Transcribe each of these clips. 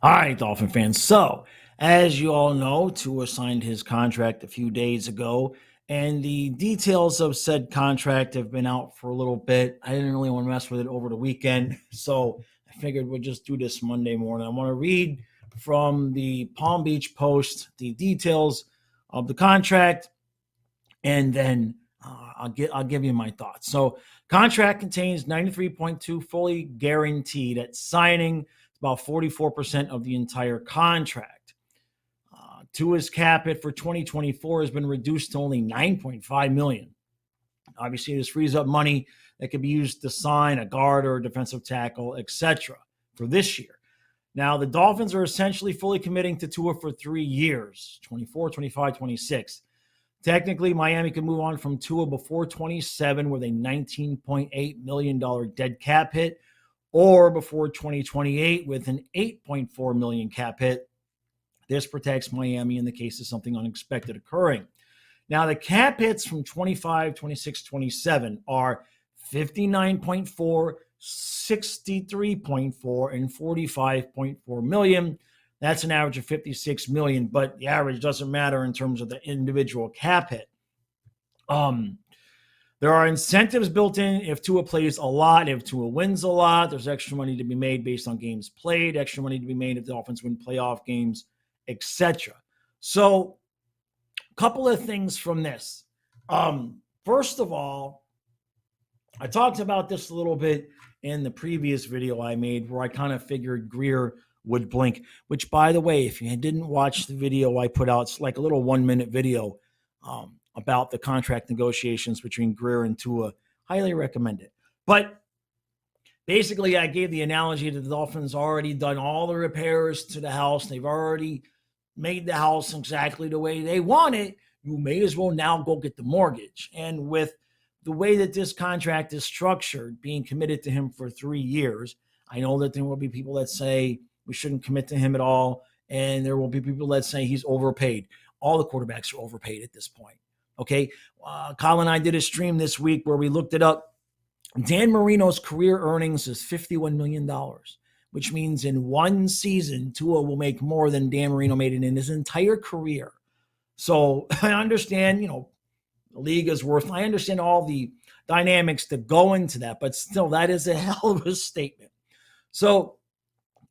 All right, Dolphin fans. So, as you all know, Tua signed his contract a few days ago, and the details of said contract have been out for a little bit. I didn't really want to mess with it over the weekend, so I figured we'll just do this Monday morning. I want to read from the Palm Beach Post the details of the contract, and then I'll give you my thoughts. So, contract contains 93.2 fully guaranteed at signing, about 44% of the entire contract. Tua's cap hit for 2024 has been reduced to only 9.5 million. Obviously, this frees up money that could be used to sign a guard or a defensive tackle, etc. for this year. Now, the Dolphins are essentially fully committing to Tua for 3 years, 24, 25, 26. Technically, Miami could move on from Tua before 27 with a $19.8 million dead cap hit, or before 2028 with an $8.4 million cap hit. This protects Miami in the case of something unexpected occurring. Now, the cap hits from 25, 26, 27 are 59.4, 63.4, and 45.4 million. That's an average of 56 million, but the average doesn't matter in terms of the individual cap hit. There are incentives built in if Tua plays a lot, if Tua wins a lot. There's extra money to be made based on games played, extra money to be made if the Dolphins win playoff games, etc. So, a couple of things from this. First of all, I talked about this a little bit in the previous video I made where I kind of figured Greer would blink, which, by the way, if you didn't watch the video I put out, it's like a little 1-minute video about the contract negotiations between Greer and Tua. Highly recommend it. But basically, I gave the analogy that the Dolphins already done all the repairs to the house. They've already made the house exactly the way they want it. You may as well now go get the mortgage. And with the way that this contract is structured, being committed to him for 3 years, I know that there will be people that say we shouldn't commit to him at all. And there will be people that say he's overpaid. All the quarterbacks are overpaid at this point. Okay. Kyle and I did a stream this week where we looked it up. Dan Marino's career earnings is $51 million, which means in one season, Tua will make more than Dan Marino made in his entire career. So I understand, the league is worth, I understand all the dynamics that go into that, but still, that is a hell of a statement. So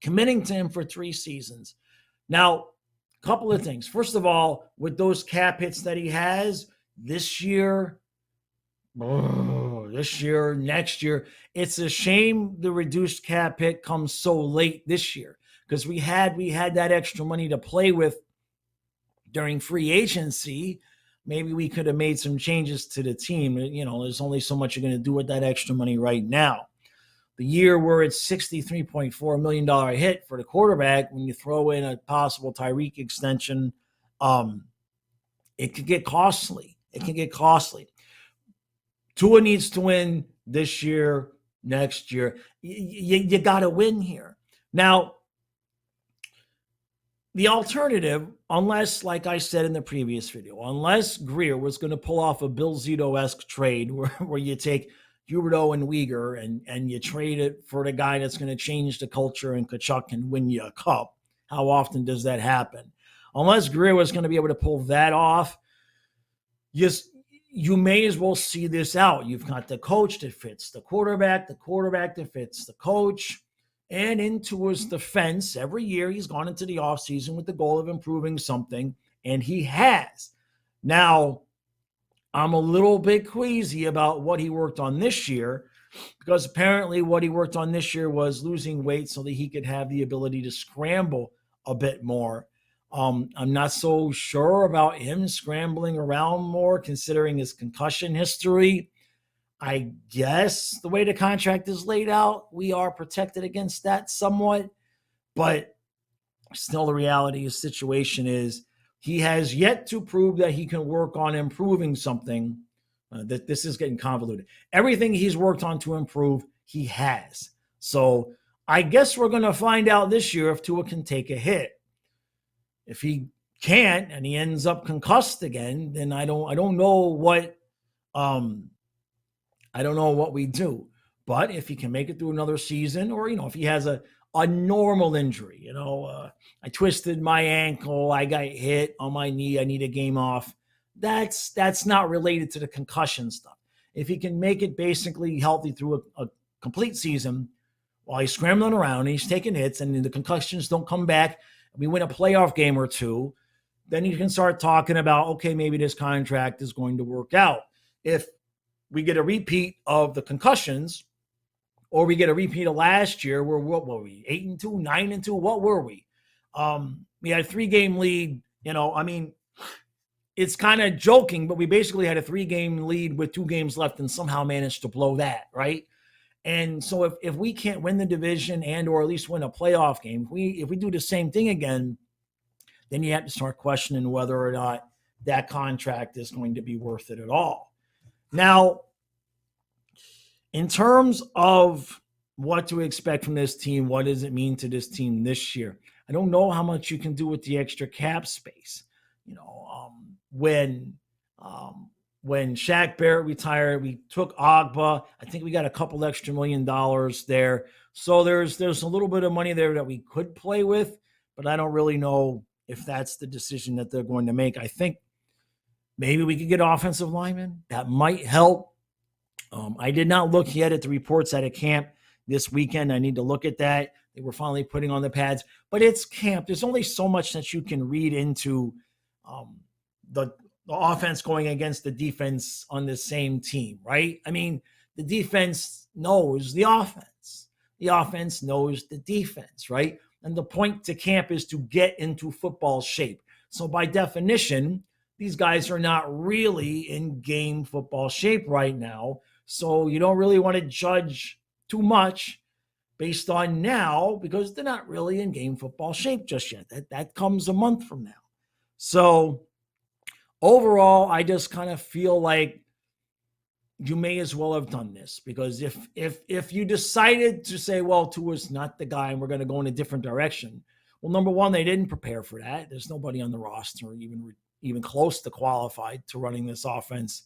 committing to him for 3 seasons. Now, a couple of things. First of all, with those cap hits that he has this year, next year, it's a shame the reduced cap hit comes so late this year because we had that extra money to play with during free agency. Maybe we could have made some changes to the team. There's only so much you're going to do with that extra money right now. The year where it's $63.4 million hit for the quarterback, when you throw in a possible Tyreek extension, it could get costly. Tua needs to win this year, next year. You got to win here. Now, the alternative, unless, like I said in the previous video, unless Greer was going to pull off a Bill Zito-esque trade where you take Huberdeau and Uyghur and you trade it for the guy that's going to change the culture and Kachuk and win you a cup. How often does that happen? Unless Greer was going to be able to pull that off, you may as well see this out. You've got the coach that fits the quarterback that fits the coach. And into his defense, every year he's gone into the offseason with the goal of improving something, and he has. Now, I'm a little bit queasy about what he worked on this year because apparently what he worked on this year was losing weight so that he could have the ability to scramble a bit more. I'm not so sure about him scrambling around more considering his concussion history. I guess the way the contract is laid out, we are protected against that somewhat. But still, the reality of the situation is he has yet to prove that he can work on improving something. That this is getting convoluted. Everything he's worked on to improve, he has. So I guess we're going to find out this year if Tua can take a hit. If he can't and he ends up concussed again, then I don't know what we do. But if he can make it through another season, or if he has a a normal injury. I twisted my ankle, I got hit on my knee, I need a game off. That's not related to the concussion stuff. If he can make it basically healthy through a complete season while he's scrambling around and he's taking hits and the concussions don't come back, and we win a playoff game or two, then you can start talking about, okay, maybe this contract is going to work out. If we get a repeat of the concussions, or we get a repeat of last year, where what were we? 8-2, 9-2? What were we? We had a 3-game lead. It's kind of joking, but we basically had a 3-game lead with 2 games left and somehow managed to blow that, right? And so if we can't win the division and or at least win a playoff game, if we do the same thing again, then you have to start questioning whether or not that contract is going to be worth it at all. Now, in terms of what to expect from this team, what does it mean to this team this year? I don't know how much you can do with the extra cap space. When Shaq Barrett retired, we took Agba. I think we got a couple extra $1 million there. So there's a little bit of money there that we could play with, but I don't really know if that's the decision that they're going to make. I think maybe we could get offensive linemen. That might help. I did not look yet at the reports out of camp this weekend. I need to look at that. They were finally putting on the pads, but it's camp. There's only so much that you can read into the offense going against the defense on the same team, right? I mean, the defense knows the offense. The offense knows the defense, right? And the point to camp is to get into football shape. So by definition, these guys are not really in game football shape right now. So you don't really want to judge too much based on now because they're not really in game football shape just yet. That comes a month from now. So overall, I just kind of feel like you may as well have done this because if you decided to say, well, Tua's not the guy and we're going to go in a different direction, well, number one, they didn't prepare for that. There's nobody on the roster even close to qualified to running this offense,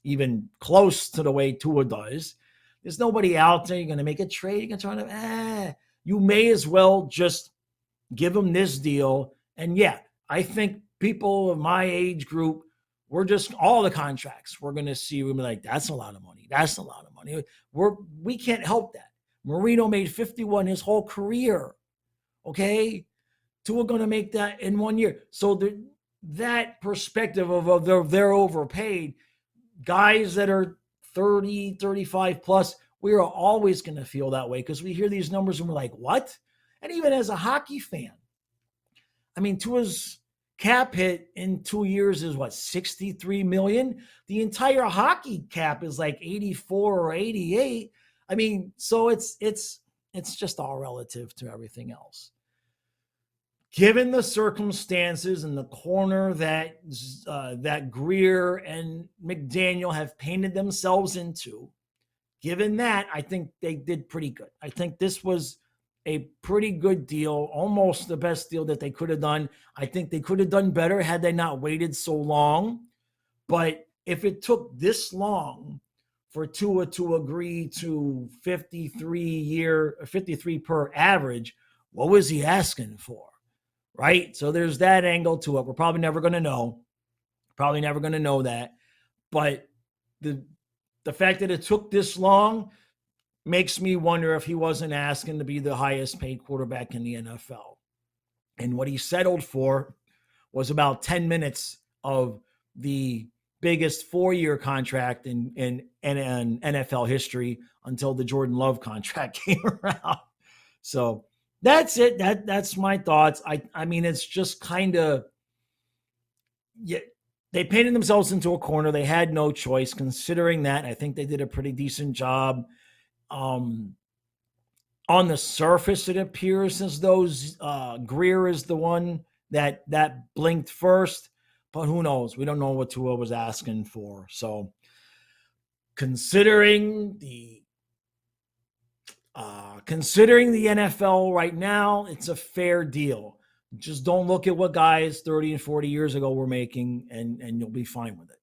even close to the way Tua does. There's nobody out there. You're going to make a trade. You're going to try to, you may as well just give them this deal. And yeah, I think people of my age group, we're just all the contracts we're going to see. We'll be like, that's a lot of money. That's a lot of money. We can't help that. Marino made 51 his whole career. Okay. Tua going to make that in 1 year. So that perspective of they're overpaid, guys that are 30, 35 plus, we are always going to feel that way because we hear these numbers and we're like, what? And even as a hockey fan, I mean, Tua's cap hit in 2 years is what, 63 million? The entire hockey cap is like 84 or 88. I mean, so it's just all relative to everything else. Given the circumstances and the corner that Greer and McDaniel have painted themselves into, given that, I think they did pretty good. I think this was a pretty good deal, almost the best deal that they could have done. I think they could have done better had they not waited so long. But if it took this long for Tua to agree to 53 per average, what was he asking for? Right? So there's that angle to it. We're probably never going to know. Probably never going to know that. But the fact that it took this long makes me wonder if he wasn't asking to be the highest paid quarterback in the NFL. And what he settled for was about 10 minutes of the biggest 4-year contract in NFL history until the Jordan Love contract came around. So that's it. That's my thoughts. I mean, it's just kind of, yeah, they painted themselves into a corner. They had no choice. Considering that, I think they did a pretty decent job. On the surface, it appears as though Greer is the one that blinked first, but who knows? We don't know what Tua was asking for. So, considering the NFL right now, it's a fair deal. Just don't look at what guys 30 and 40 years ago were making, and you'll be fine with it.